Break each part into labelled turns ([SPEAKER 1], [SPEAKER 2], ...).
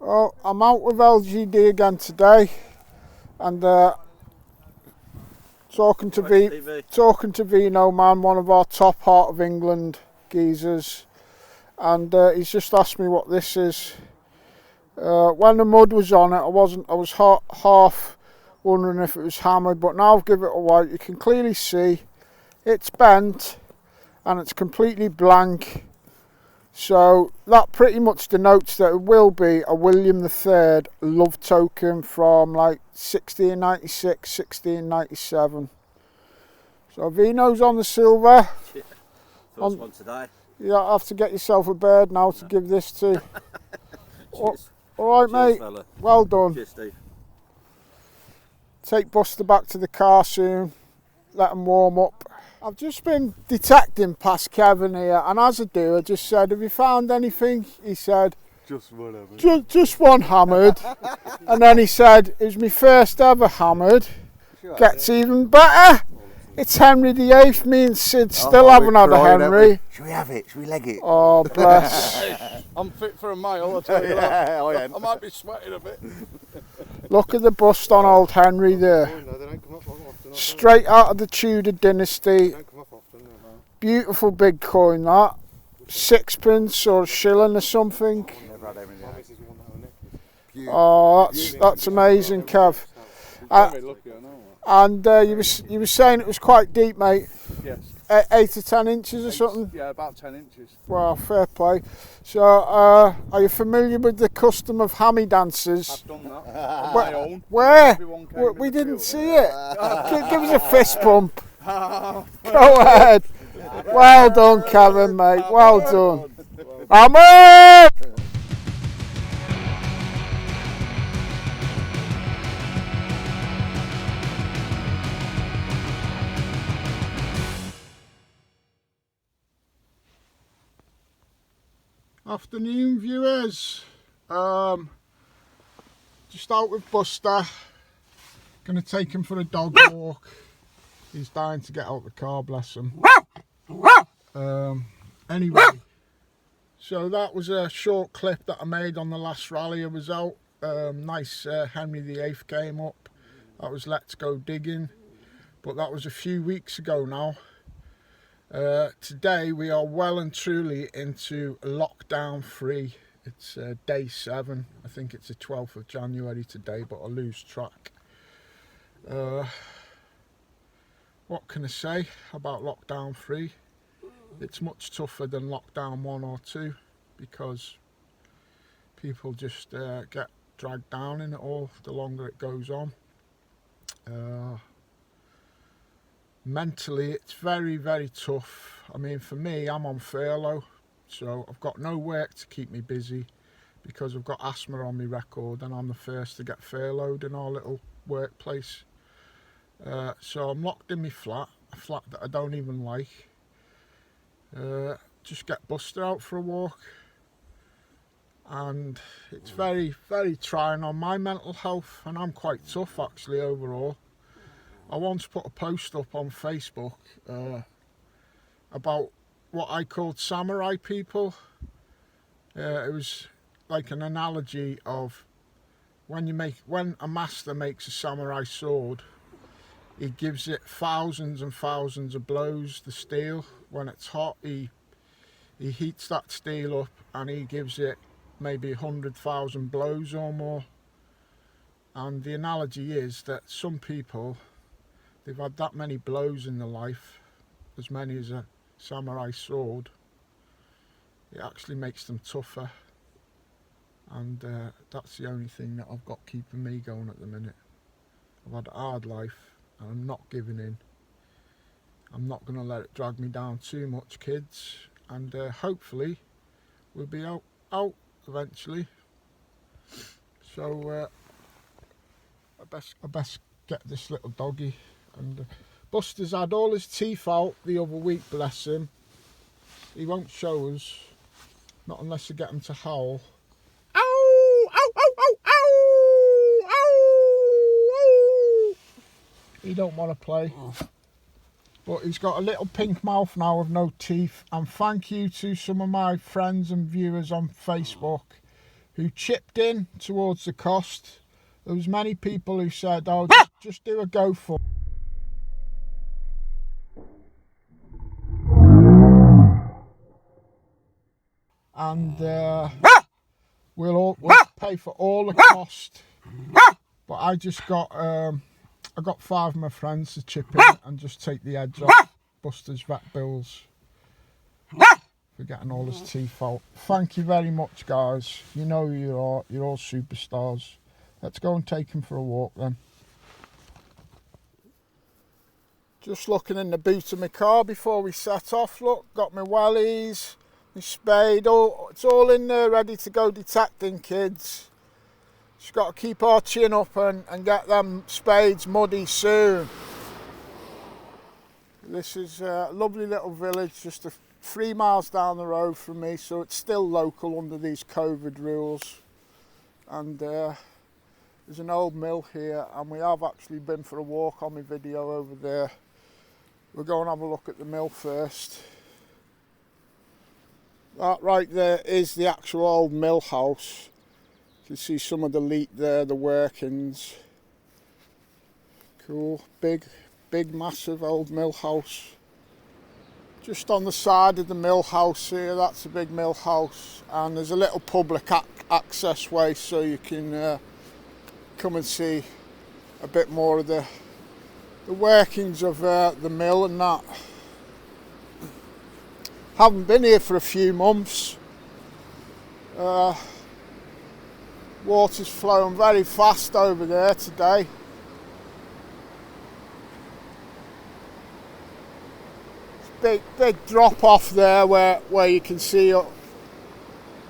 [SPEAKER 1] Well, I'm out with LGD again today, and talking to Vino Man, one of our top Heart of England geezers, and he's just asked me what this is. When the mud was on it, I was half wondering if it was hammered, but now I've given it a wipe. You can clearly see it's bent and it's completely blank. So that pretty much denotes that it will be a William III love token from like 1696, 1697. So Vino's on the silver.
[SPEAKER 2] First one today.
[SPEAKER 1] You have to get yourself a bird now to give this to. All right, mate.
[SPEAKER 2] Fella.
[SPEAKER 1] Well done.
[SPEAKER 2] Cheers, Steve.
[SPEAKER 1] Take Buster back to the car soon. Let him warm up. I've just been detecting past Kevin here, and as I do, I just said, "Have you found anything?" He said,
[SPEAKER 3] "Just one hammered."
[SPEAKER 1] Just one hammered. And then he said, "It was my first ever hammered."
[SPEAKER 3] Sure,
[SPEAKER 1] Gets even better. It's Henry VIII. Me and Sid still haven't had a Henry.
[SPEAKER 3] Should we have it? Should we leg it?
[SPEAKER 1] Oh, bless.
[SPEAKER 4] I'm fit for a mile, I'll tell you that.
[SPEAKER 3] I am.
[SPEAKER 4] I might be sweating a bit.
[SPEAKER 1] Look at the bust on old Henry there.
[SPEAKER 3] Oh, no, they don't come up often.
[SPEAKER 1] Straight out of the Tudor dynasty.
[SPEAKER 3] They don't come up often, no.
[SPEAKER 1] Beautiful big coin, that. Sixpence or a shilling or something.
[SPEAKER 3] Never had them in the house.
[SPEAKER 1] Oh, that's amazing, Kev.
[SPEAKER 4] Very lucky, I know.
[SPEAKER 1] And you were saying it was quite deep, mate.
[SPEAKER 4] Yes.
[SPEAKER 1] 8 to 10 inches or something.
[SPEAKER 4] Yeah, about 10 inches.
[SPEAKER 1] Well, fair play. So, are you familiar with the custom of hammy dances?
[SPEAKER 4] I've done that. On my own.
[SPEAKER 1] Where?
[SPEAKER 4] Everyone came
[SPEAKER 1] We
[SPEAKER 4] in the
[SPEAKER 1] didn't
[SPEAKER 4] field.
[SPEAKER 1] see it. Give us a fist bump. Go ahead. Well done, Kevin, mate. Well done. Hammer! Afternoon, viewers. Just out with Buster. Gonna take him for a dog walk. He's dying to get out of the car, bless him. Anyway, so that was a short clip that I made on the last rally I was out. Nice Henry VIII came up. That was Let's Go Digging, but that was a few weeks ago now. Today we are well and truly into lockdown 3. It's day 7. I think it's the 12th of January today, but I lose track. What can I say about lockdown 3? It's much tougher than lockdown 1 or 2 because people just get dragged down in it all the longer it goes on. Mentally, it's very, very tough. I mean, for me, I'm on furlough, so I've got no work to keep me busy because I've got asthma on my record and I'm the first to get furloughed in our little workplace. So I'm locked in my flat, a flat that I don't even like. Just get Buster out for a walk. And it's very, very trying on my mental health, and I'm quite tough actually overall. I once put a post up on Facebook about what I called samurai people. It was like an analogy of when a master makes a samurai sword, he gives it thousands and thousands of blows. The steel, when it's hot, he heats that steel up and he gives it maybe 100,000 blows or more. And the analogy is that some people, they've had that many blows in their life, as many as a samurai sword, it actually makes them tougher. And that's the only thing that I've got keeping me going at the minute. I've had a hard life and I'm not giving in. I'm not going to let it drag me down too much, kids, and hopefully we'll be out eventually. So I best get this little doggy. And Buster's had all his teeth out the other week, bless him. He won't show us, not unless you get him to howl. Ow! Ow! Ow! Ow! Ow! Ow! Ow! He don't want to play. But he's got a little pink mouth now with no teeth. And thank you to some of my friends and viewers on Facebook who chipped in towards the cost. There was many people who said, oh, just do a GoFundMe. And we'll pay for all the cost. But I just got I got 5 of my friends to chip in and just take the edge off Buster's vet bills for getting all his teeth out. Thank you very much, guys. You know who you are. You're all superstars. Let's go and take him for a walk then. Just looking in the boot of my car before we set off. Look, got my wellies, my spade. It's all in there ready to go detecting, kids. Just got to keep our chin up and get them spades muddy soon. This is a lovely little village, just 3 miles down the road from me, so it's still local under these COVID rules. And there's an old mill here, and we have actually been for a walk on my video over there. We'll go and have a look at the mill first. That right there is the actual old mill house. You can see some of the leak there, the workings. Cool, big massive old mill house. Just on the side of the mill house here, that's a big mill house, and there's a little public access way so you can come and see a bit more of the workings of the mill and that. Haven't been here for a few months. Water's flowing very fast over there today. Big drop off there where you can see all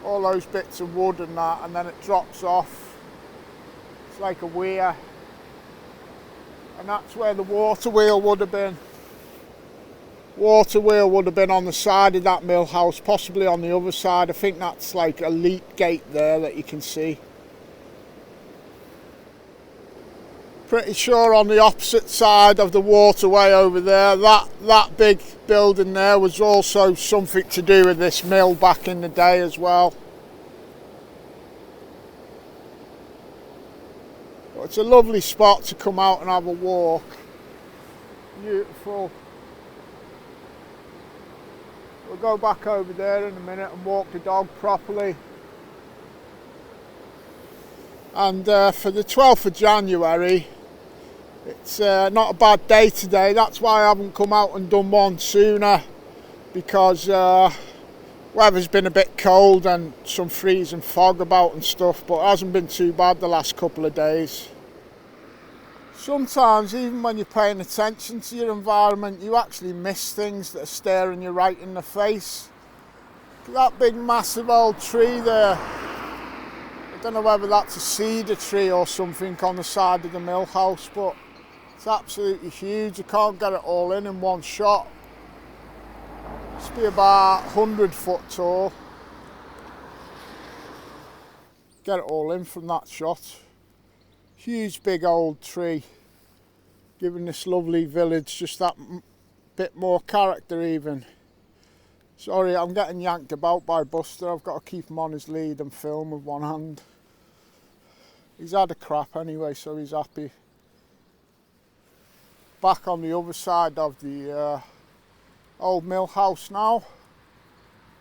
[SPEAKER 1] those bits of wood and that, and then it drops off. It's like a weir, and that's where the water wheel would have been. Water wheel would have been on the side of that mill house, possibly on the other side. I think that's like a leak gate there that you can see. Pretty sure on the opposite side of the waterway over there, that big building there was also something to do with this mill back in the day as well. But it's a lovely spot to come out and have a walk. Beautiful. We'll go back over there in a minute and walk the dog properly. And for the 12th of January, it's not a bad day today. That's why I haven't come out and done one sooner, because weather's been a bit cold and some freezing fog about and stuff, but it hasn't been too bad the last couple of days. Sometimes, even when you're paying attention to your environment, you actually miss things that are staring you right in the face. That big massive old tree there, I don't know whether that's a cedar tree or something on the side of the mill house, but it's absolutely huge. You can't get it all in one shot. Must be about 100 foot tall. Get it all in from that shot. Huge big old tree, giving this lovely village just that bit more character even. Sorry, I'm getting yanked about by Buster. I've got to keep him on his lead and film with one hand. He's had a crap anyway, so he's happy. Back on the other side of the old mill house now.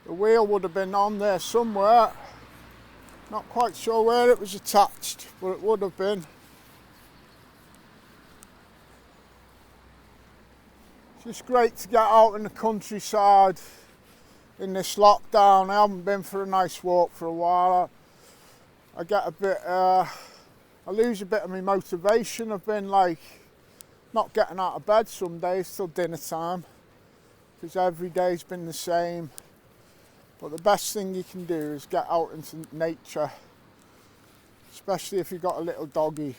[SPEAKER 1] The wheel would have been on there somewhere. Not quite sure where it was attached, but it would have been. It's just great to get out in the countryside in this lockdown. I haven't been for a nice walk for a while. I get a bit, I lose a bit of my motivation. I've been like not getting out of bed some days till dinner time, because every day's been the same. But the best thing you can do is get out into nature, especially if you've got a little doggy.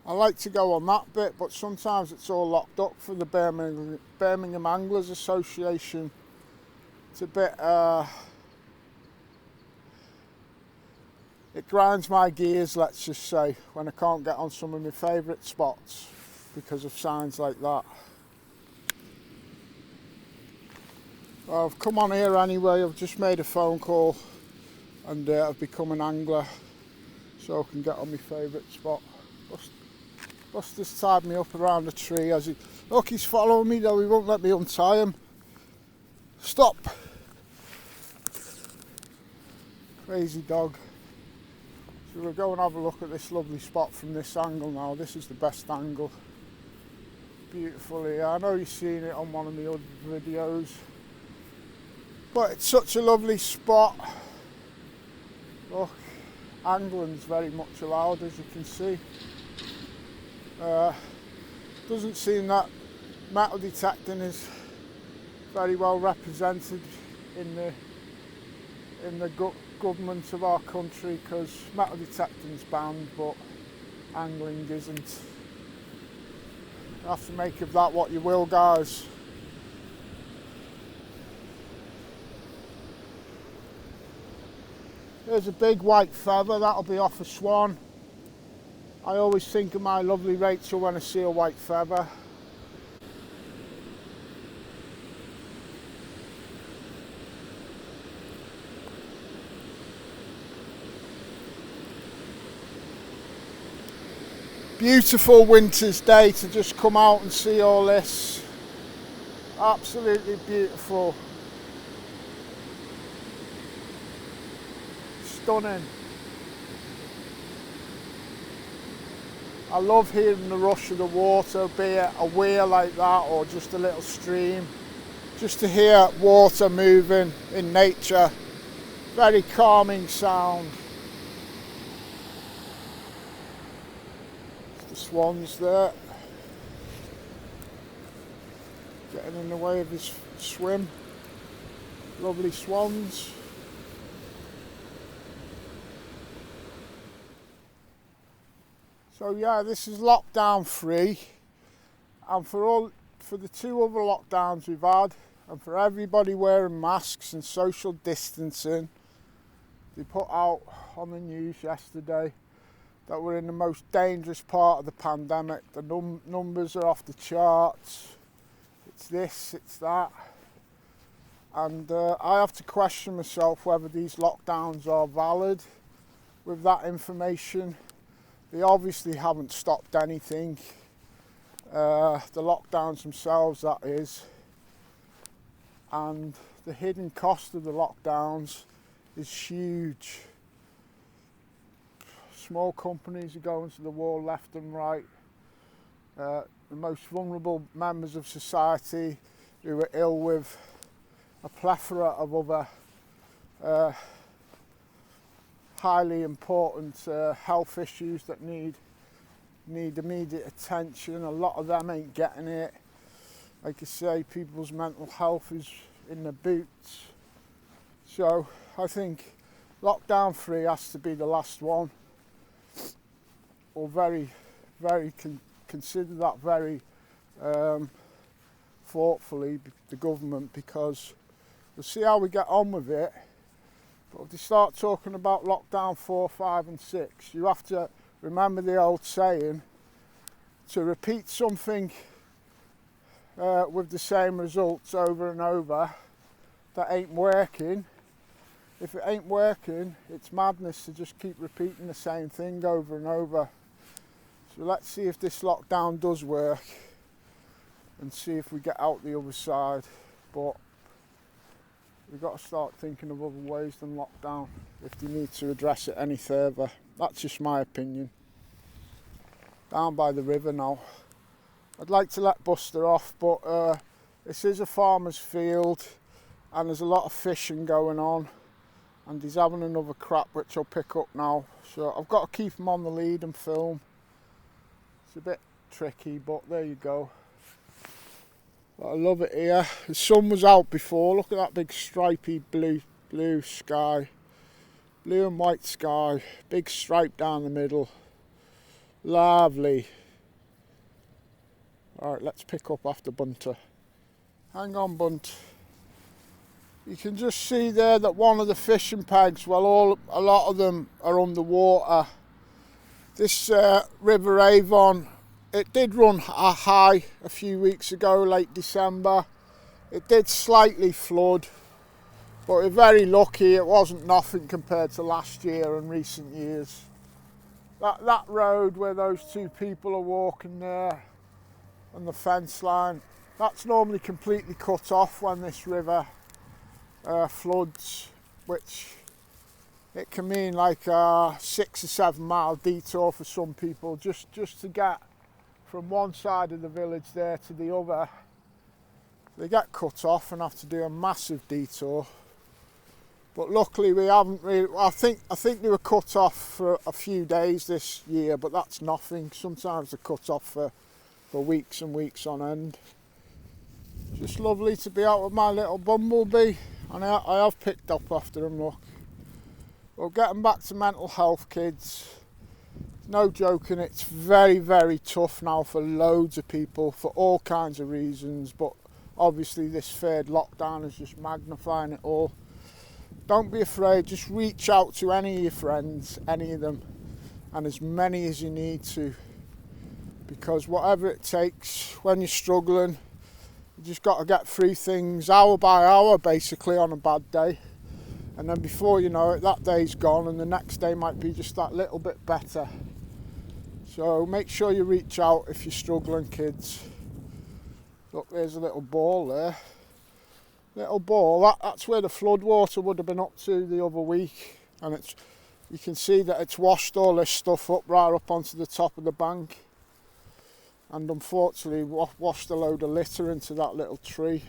[SPEAKER 1] I like to go on that bit, but sometimes it's all locked up for the Birmingham Anglers Association. It's a bit, it grinds my gears, let's just say, when I can't get on some of my favourite spots because of signs like that. Well, I've come on here anyway. I've just made a phone call and I've become an angler, so I can get on my favourite spot. Buster's tied me up around a tree as he... Look, he's following me though, he won't let me untie him. Stop! Crazy dog. So we'll go and have a look at this lovely spot from this angle now. This is the best angle. Beautiful here. I know you've seen it on one of my other videos, but it's such a lovely spot. Look, angling's very much allowed, as you can see. Doesn't seem that metal detecting is very well represented in the government of our country, because metal detecting's banned but angling isn't. You have to make of that what you will, guys. There's a big white feather, that'll be off a swan. I always think of my lovely Rachel when I see a white feather. Beautiful winter's day to just come out and see all this. Absolutely beautiful. Stunning. I love hearing the rush of the water, be it a weir like that or just a little stream. Just to hear water moving in nature. Very calming sound. The swans there. Getting in the way of his swim. Lovely swans. So yeah, this is lockdown free, and for the 2 other lockdowns we've had, and for everybody wearing masks and social distancing, they put out on the news yesterday that we're in the most dangerous part of the pandemic. The numbers are off the charts. It's this, it's that, and I have to question myself whether these lockdowns are valid with that information. They obviously haven't stopped anything, the lockdowns themselves that is, and the hidden cost of the lockdowns is huge. Small companies are going to the wall left and right. The most vulnerable members of society who are ill with a plethora of other highly important health issues that need immediate attention. A lot of them ain't getting it. Like I say, people's mental health is in the boots. So I think lockdown free has to be the last one, or consider that very thoughtfully, the government, because we'll see how we get on with it. But if they start talking about lockdown 4, 5 and 6, you have to remember the old saying, to repeat something with the same results over and over that ain't working. If it ain't working, it's madness to just keep repeating the same thing over and over. So let's see if this lockdown does work and see if we get out the other side. But we've got to start thinking of other ways than lockdown if they need to address it any further. That's just my opinion. Down by the river now. I'd like to let Buster off, but this is a farmer's field and there's a lot of fishing going on, and he's having another crap which I'll pick up now. So I've got to keep him on the lead and film. It's a bit tricky, but there you go. But I love it here. The sun was out before. Look at that big stripy blue sky. Blue and white sky. Big stripe down the middle. Lovely. Alright, let's pick up after Bunter. Hang on, Bunt. You can just see there that one of the fishing pegs, well, a lot of them are underwater. This River Avon, it did run high a few weeks ago, late December, It did slightly flood, but we're very lucky it wasn't nothing compared to last year and recent years. That road where those two people are walking there and the fence line, that's normally completely cut off when this river floods, which it can mean like a 6 or 7 mile detour for some people just to get from one side of the village there to the other. They get cut off and have to do a massive detour. But luckily we haven't really, I think they were cut off for a few days this year, but that's nothing. Sometimes they're cut off for weeks and weeks on end. Just lovely to be out with my little bumblebee, and I have picked up after him, look. Well, getting back to mental health, kids, no joking, it's very, very tough now for loads of people for all kinds of reasons, but obviously this third lockdown is just magnifying it all. Don't be afraid, just reach out to any of your friends, any of them, and as many as you need to, because whatever it takes, when you're struggling, you just got to get through things hour by hour basically on a bad day. And then before you know it, that day's gone and the next day might be just that little bit better. So make sure you reach out if you're struggling, kids. Look, there's a little ball there. Little ball, that's where the floodwater would have been up to the other week. And you can see that it's washed all this stuff up right up onto the top of the bank. And unfortunately washed a load of litter into that little tree.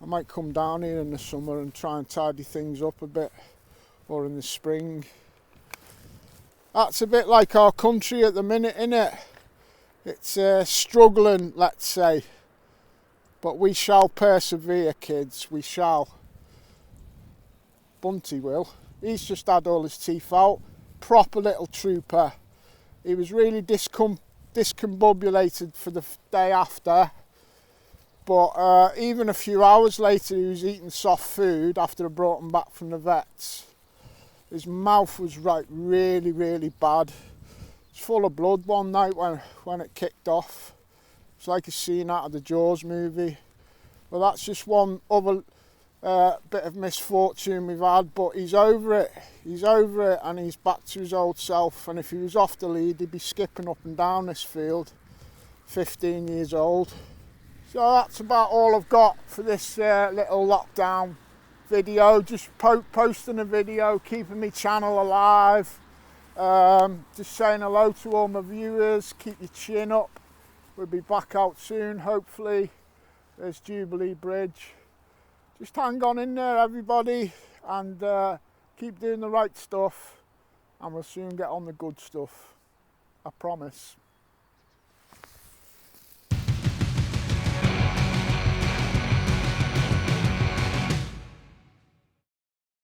[SPEAKER 1] I might come down here in the summer and try and tidy things up a bit, or in the spring. That's a bit like our country at the minute, innit? It's struggling, let's say, but we shall persevere, kids, we shall. Bunty will. He's just had all his teeth out. Proper little trooper. He was really discombobulated for the day after. But even a few hours later, he was eating soft food after I brought him back from the vets. His mouth was really, really bad. It was full of blood one night when it kicked off. It's like a scene out of the Jaws movie. Well, that's just one other bit of misfortune we've had, but he's over it. He's over it and he's back to his old self. And if he was off the lead, he'd be skipping up and down this field, 15 years old. So that's about all I've got for this little lockdown video. Just posting a video, keeping my channel alive. Just saying hello to all my viewers. Keep your chin up. We'll be back out soon, hopefully. There's Jubilee Bridge. Just hang on in there, everybody, and keep doing the right stuff, and we'll soon get on the good stuff. I promise.